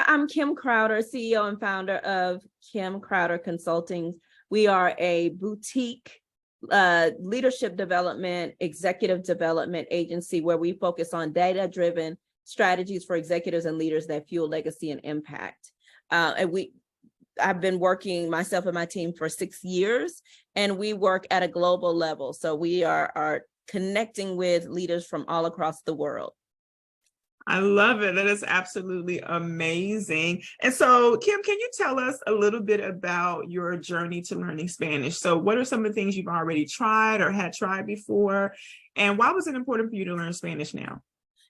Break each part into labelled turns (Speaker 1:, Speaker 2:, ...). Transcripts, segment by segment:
Speaker 1: I'm Kim Crowder, CEO and founder of Kim Crowder Consulting. We are a boutique leadership development, executive development agency where we focus on data-driven strategies for executives and leaders that fuel legacy and impact. I've been working, myself and my team, for 6 years, and we work at a global level. So we are connecting with leaders from all across the world.
Speaker 2: I love it. That is absolutely amazing. And so, Kim, can you tell us a little bit about your journey to learning Spanish? So what are some of the things you've already tried or had tried before? And why was it important for you to learn Spanish now?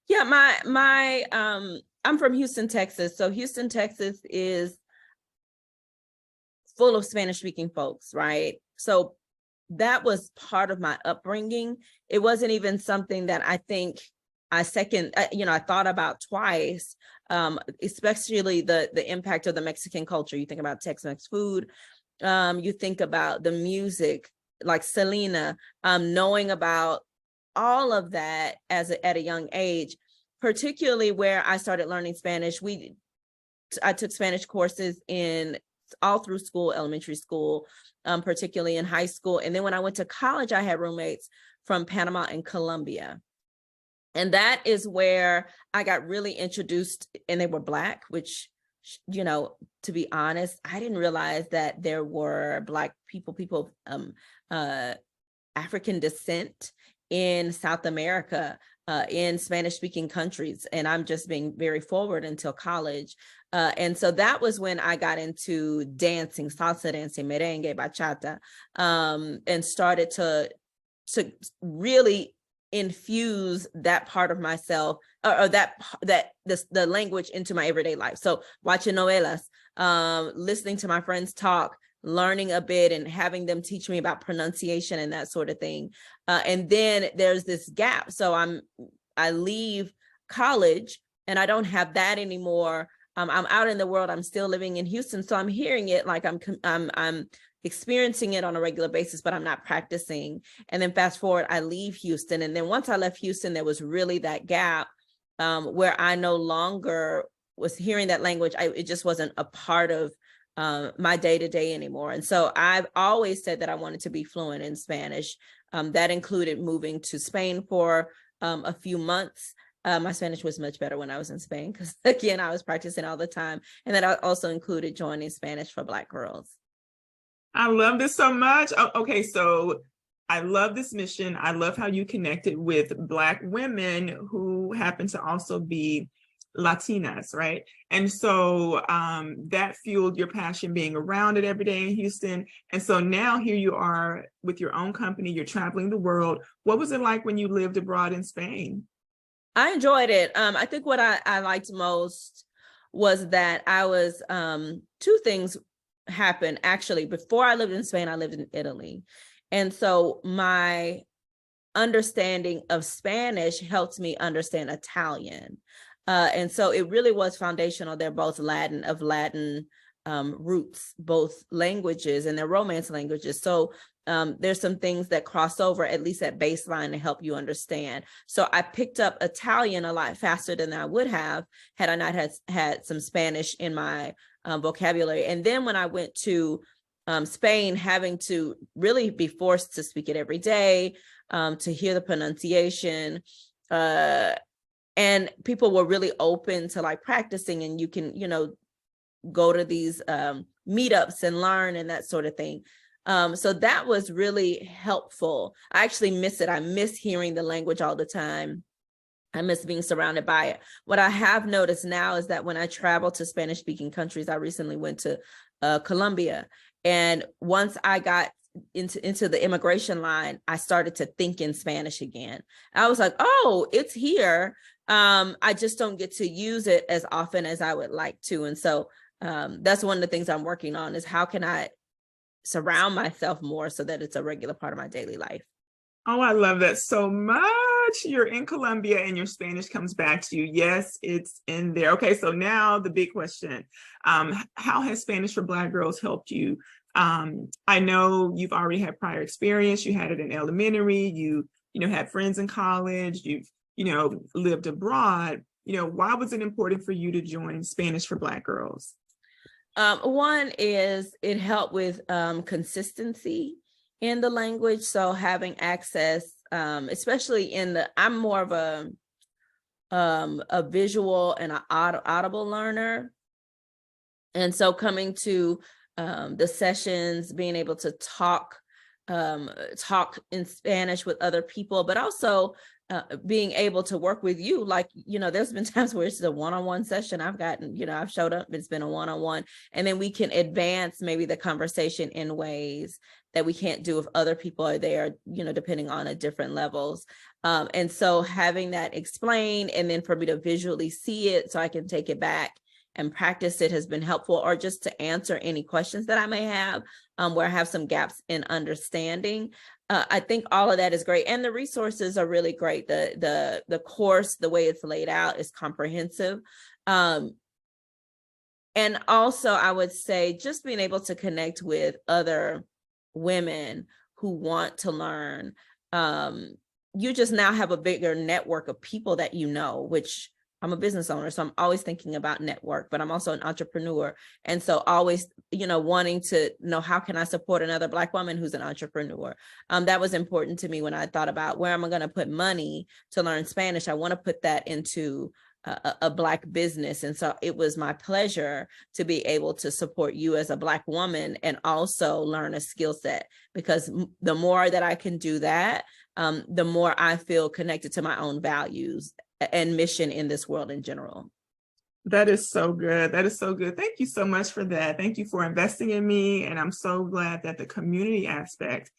Speaker 1: Yeah, I'm from Houston, Texas. So Houston, Texas is full of Spanish-speaking folks, right? So that was part of my upbringing. It wasn't even something that I think I thought about twice, especially the impact of the Mexican culture. You think about Tex-Mex food, you think about the music, like Selena, knowing about all of that at a young age, particularly where I started learning Spanish. I took Spanish courses all through school, elementary school, particularly in high school. And then when I went to college, I had roommates from Panama and Colombia. And that is where I got really introduced, and they were Black, which, to be honest, I didn't realize that there were Black people African descent in South America, in Spanish-speaking countries. And I'm just being very forward until college. And so that was when I got into dancing, salsa dancing, merengue, bachata, and started to really infuse that part of myself, or the language, into my everyday life. So watching novelas, listening to my friends talk, learning a bit and having them teach me about pronunciation and that sort of thing. And then there's this gap. So I leave college and I don't have that anymore. I'm out in the world. I'm still living in Houston. So I'm hearing it, like I'm experiencing it on a regular basis, but I'm not practicing. And then fast forward, I leave Houston. And then once I left Houston, there was really that gap where I no longer was hearing that language. It just wasn't a part of my day-to-day anymore. And so I've always said that I wanted to be fluent in Spanish. That included moving to Spain for a few months. My Spanish was much better when I was in Spain because, again, I was practicing all the time. And that also included joining Spanish for Black girls.
Speaker 2: I love this so much. Okay, so I love this mission. I love how you connected with Black women who happen to also be Latinas, right? And so that fueled your passion being around it every day in Houston. And so now here you are with your own company, you're traveling the world. What was it like when you lived abroad in Spain?
Speaker 1: I enjoyed it. I think what I liked most was that I was, two things happened. Actually, before I lived in Spain, I lived in Italy. And so my understanding of Spanish helped me understand Italian. And so it really was foundational. They're both Latin roots, both languages, and they're Romance languages. So there's some things that cross over, at least at baseline, to help you understand. So I picked up Italian a lot faster than I would have had I not had some Spanish in my vocabulary. And then when I went to Spain, having to really be forced to speak it every day, to hear the pronunciation, and people were really open to like practicing, and you can, go to these meetups and learn and that sort of thing. So that was really helpful. I actually miss it. I miss hearing the language all the time. I miss being surrounded by it. What I have noticed now is that when I travel to Spanish-speaking countries, I recently went to Colombia, and once I got into the immigration line, I started to think in Spanish again. I was like, oh, it's here. I just don't get to use it as often as I would like to. And so that's one of the things I'm working on, is how can I surround myself more so that it's a regular part of my daily life.
Speaker 2: Oh, I love that so much. You're in Colombia and your Spanish comes back to you. Yes, it's in there. Okay, so now the big question. How has Spanish for Black girls helped you? I know you've already had prior experience. You had it in elementary. You had friends in college. You've, lived abroad. why was it important for you to join Spanish for Black Girls?
Speaker 1: One is it helped with consistency in the language. So having access, especially I'm more of a visual and an audible learner. And so coming to the sessions, being able to talk in Spanish with other people, but also being able to work with you. Like, there's been times where it's a one-on-one session. I've showed up, it's been a one-on-one, and then we can advance maybe the conversation in ways that we can't do if other people are there, depending on different levels. And so having that explained, and then for me to visually see it so I can take it back and practice it has been helpful, or just to answer any questions that I may have where I have some gaps in understanding. I think all of that is great. And the resources are really great. The course, the way it's laid out is comprehensive. And also I would say just being able to connect with other women who want to learn. You just now have a bigger network of people that which I'm a business owner, so I'm always thinking about network, but I'm also an entrepreneur. And so always, wanting to know, how can I support another Black woman who's an entrepreneur? That was important to me when I thought about where am I going to put money to learn Spanish. I want to put that into a Black business. And so it was my pleasure to be able to support you as a Black woman and also learn a skill set, because the more that I can do that, the more I feel connected to my own values and mission in this world in general.
Speaker 2: That is so good. That is so good. Thank you so much for that. Thank you for investing in me. And I'm so glad that the community aspect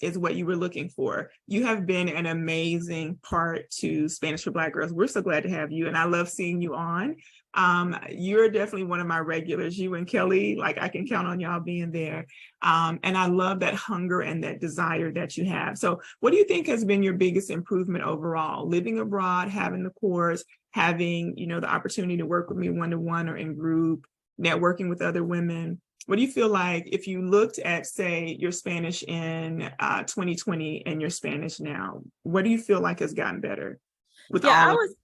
Speaker 2: is what you were looking for. You have been an amazing part to Spanish for Black Girls. We're so glad to have you. And I love seeing you on. You're definitely one of my regulars, you and Kelly, like I can count on y'all being there. And I love that hunger and that desire that you have. So what do you think has been your biggest improvement overall? Living abroad, having the course, having, the opportunity to work with me one-to-one or in group, networking with other women. What do you feel like if you looked at, say, your Spanish in 2020 and your Spanish now, what do you feel like has gotten better with all of it?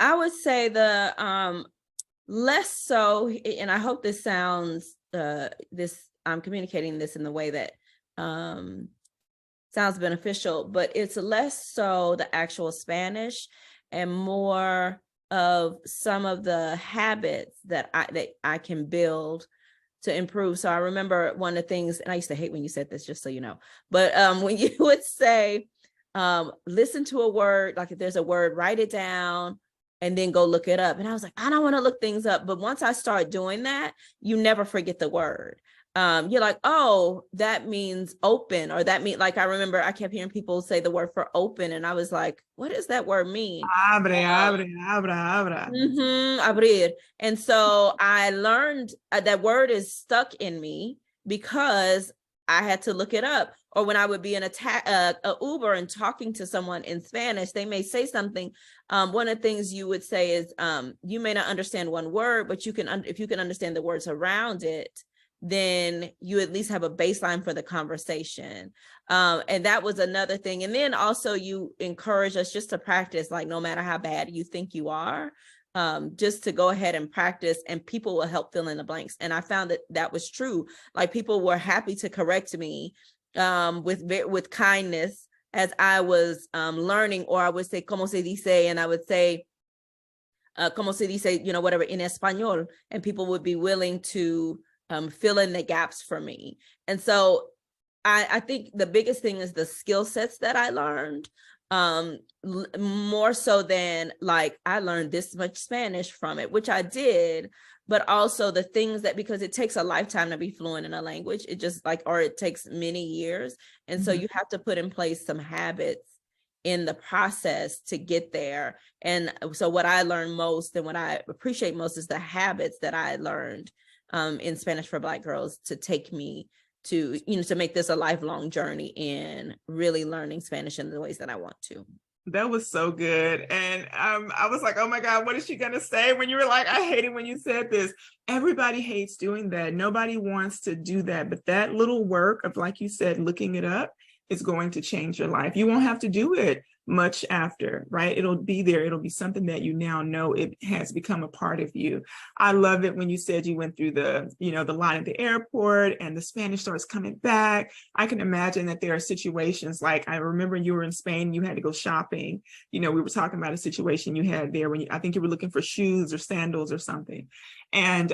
Speaker 1: I would say the less so, and I hope this sounds I'm communicating this in the way that sounds beneficial, but it's less so the actual Spanish and more of some of the habits that I can build to improve. So I remember one of the things, and I used to hate when you said this, just so you know, but when you would say, listen to a word, like if there's a word, write it down and then go look it up. And I was like, I don't want to look things up. But once I start doing that, you never forget the word. You're like, oh, that means open, or that means, like, I remember I kept hearing people say the word for open. And I was like, what does that word mean?
Speaker 2: Abra.
Speaker 1: Abrir. And so I learned that word is stuck in me because I had to look it up. Or when I would be in a Uber and talking to someone in Spanish, they may say something. One of the things you would say is, you may not understand one word, but if you can understand the words around it, then you at least have a baseline for the conversation. And that was another thing. And then also you encourage us just to practice, like no matter how bad you think you are, just to go ahead and practice, and people will help fill in the blanks. And I found that was true. Like people were happy to correct me with kindness as I was learning, or I would say, como se dice, and I would say, como se dice, whatever, in español, and people would be willing to fill in the gaps for me. And so I think the biggest thing is the skill sets that I learned, more so than like I learned this much Spanish from it, which I did, but also the things that, because it takes a lifetime to be fluent in a language, it just or it takes many years. And so you have to put in place some habits in the process to get there. And so what I learned most and what I appreciate most is the habits that I learned in Spanish for Black Girls to take me to, to make this a lifelong journey in really learning Spanish in the ways that I want to.
Speaker 2: That was so good. And I was like, oh my God, what is she going to say? When you were like, I hate it when you said this. Everybody hates doing that. Nobody wants to do that. But that little work of, like you said, looking it up is going to change your life. You won't have to do it much after, right? It'll be there. It'll be something that you now know it has become a part of you. I love it when you said you went through the, the line at the airport and the Spanish starts coming back. I can imagine that there are situations like, I remember you were in Spain, you had to go shopping. We were talking about a situation you had there when I think you were looking for shoes or sandals or something. And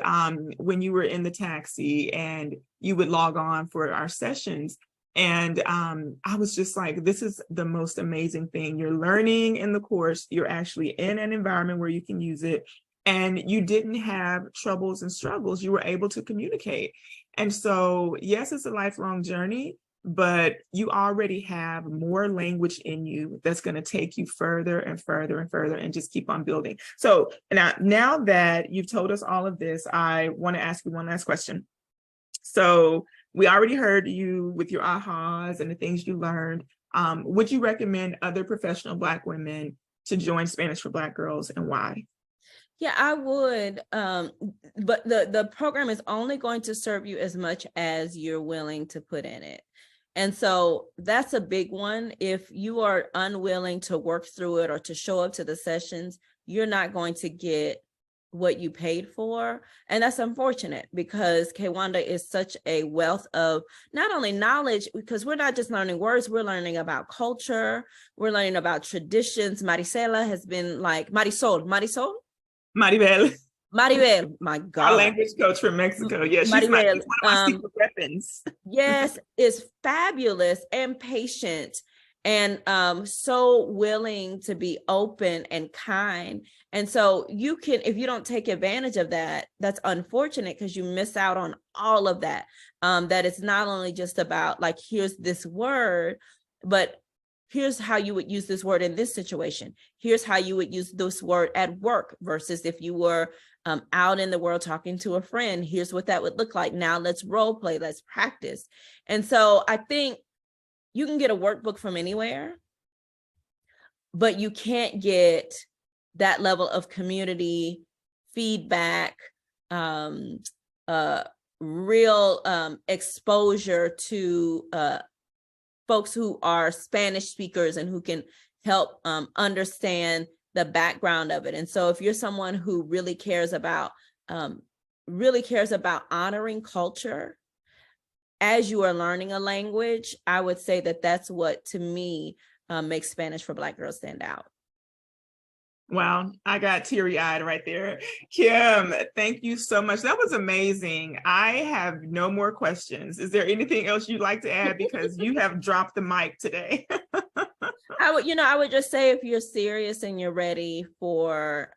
Speaker 2: when you were in the taxi and you would log on for our sessions, and I was just like, this is the most amazing thing. You're learning in the course. You're actually in an environment where you can use it. And you didn't have troubles and struggles. You were able to communicate. And so, yes, it's a lifelong journey, but you already have more language in you that's going to take you further and further and further and just keep on building. So now that you've told us all of this, I want to ask you one last question. So we already heard you with your ahas and the things you learned. Would you recommend other professional Black women to join Spanish for Black girls, and why?
Speaker 1: Yeah, I would. But the program is only going to serve you as much as you're willing to put in it. And so that's a big one. If you are unwilling to work through it or to show up to the sessions, you're not going to get what you paid for. And that's unfortunate, because Kaywanda is such a wealth of not only knowledge, because we're not just learning words, we're learning about culture, we're learning about traditions. Maricela has been like, Maribel, my God.
Speaker 2: Our language coach from Mexico. Yeah, she's one of my secret weapons.
Speaker 1: Yes, is fabulous and patient and so willing to be open and kind. And so you can, if you don't take advantage of that, that's unfortunate, because you miss out on all of that. That it's not only just about like, here's this word, but here's how you would use this word in this situation. Here's how you would use this word at work versus if you were out in the world talking to a friend. Here's what that would look like. Now let's role play, let's practice. And so I think you can get a workbook from anywhere, but you can't get that level of community feedback, real exposure to folks who are Spanish speakers and who can help understand the background of it. And so if you're someone who really cares about honoring culture as you are learning a language, I would say that that's what, to me, makes Spanish for Black girls stand out.
Speaker 2: Wow, I got teary-eyed right there. Kim, thank you so much. That was amazing. I have no more questions. Is there anything else you'd like to add? Because you have dropped the mic today.
Speaker 1: I would just say, if you're serious and you're ready for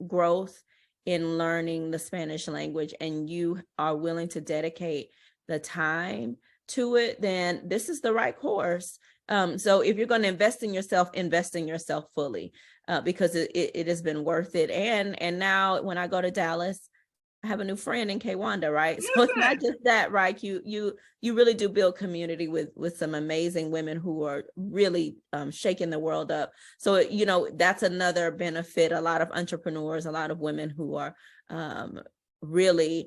Speaker 1: growth in learning the Spanish language and you are willing to dedicate the time to it, then this is the right course. So if you're going to invest in yourself fully, because it has been worth it. And now when I go to Dallas, I have a new friend in Kaywanda, right? So it's not just that, right? You really do build community with some amazing women who are really shaking the world up. So, that's another benefit. A lot of entrepreneurs, a lot of women who are really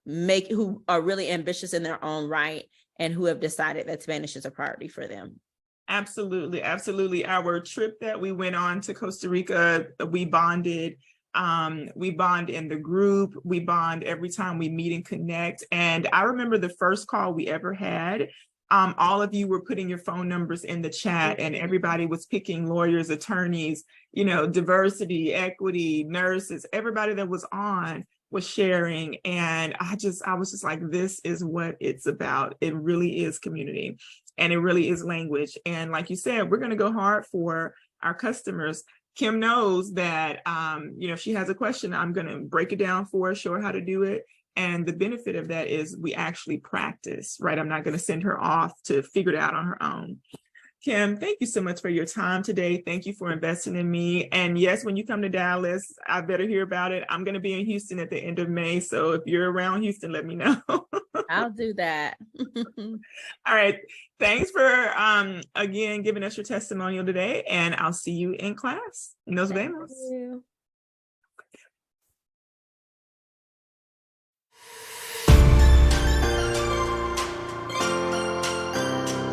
Speaker 1: ambitious in their own right and who have decided that Spanish is a priority for them.
Speaker 2: Absolutely. Absolutely. Our trip that we went on to Costa Rica, we bonded. We bond in the group. We bond every time we meet and connect. And I remember the first call we ever had, all of you were putting your phone numbers in the chat and everybody was picking lawyers, attorneys, diversity, equity, nurses, everybody that was on was sharing. And I was just like, this is what it's about. It really is community and it really is language. And like you said, we're going to go hard for our customers. Kim knows that, if she has a question, I'm going to break it down for her, show her how to do it. And the benefit of that is we actually practice, right? I'm not going to send her off to figure it out on her own. Kim, thank you so much for your time today. Thank you for investing in me. And yes, when you come to Dallas, I better hear about it. I'm going to be in Houston at the end of May. So if you're around Houston, let me know.
Speaker 1: I'll do that.
Speaker 2: All right. Thanks for, again, giving us your testimonial today. And I'll see you in class. Nos vemos.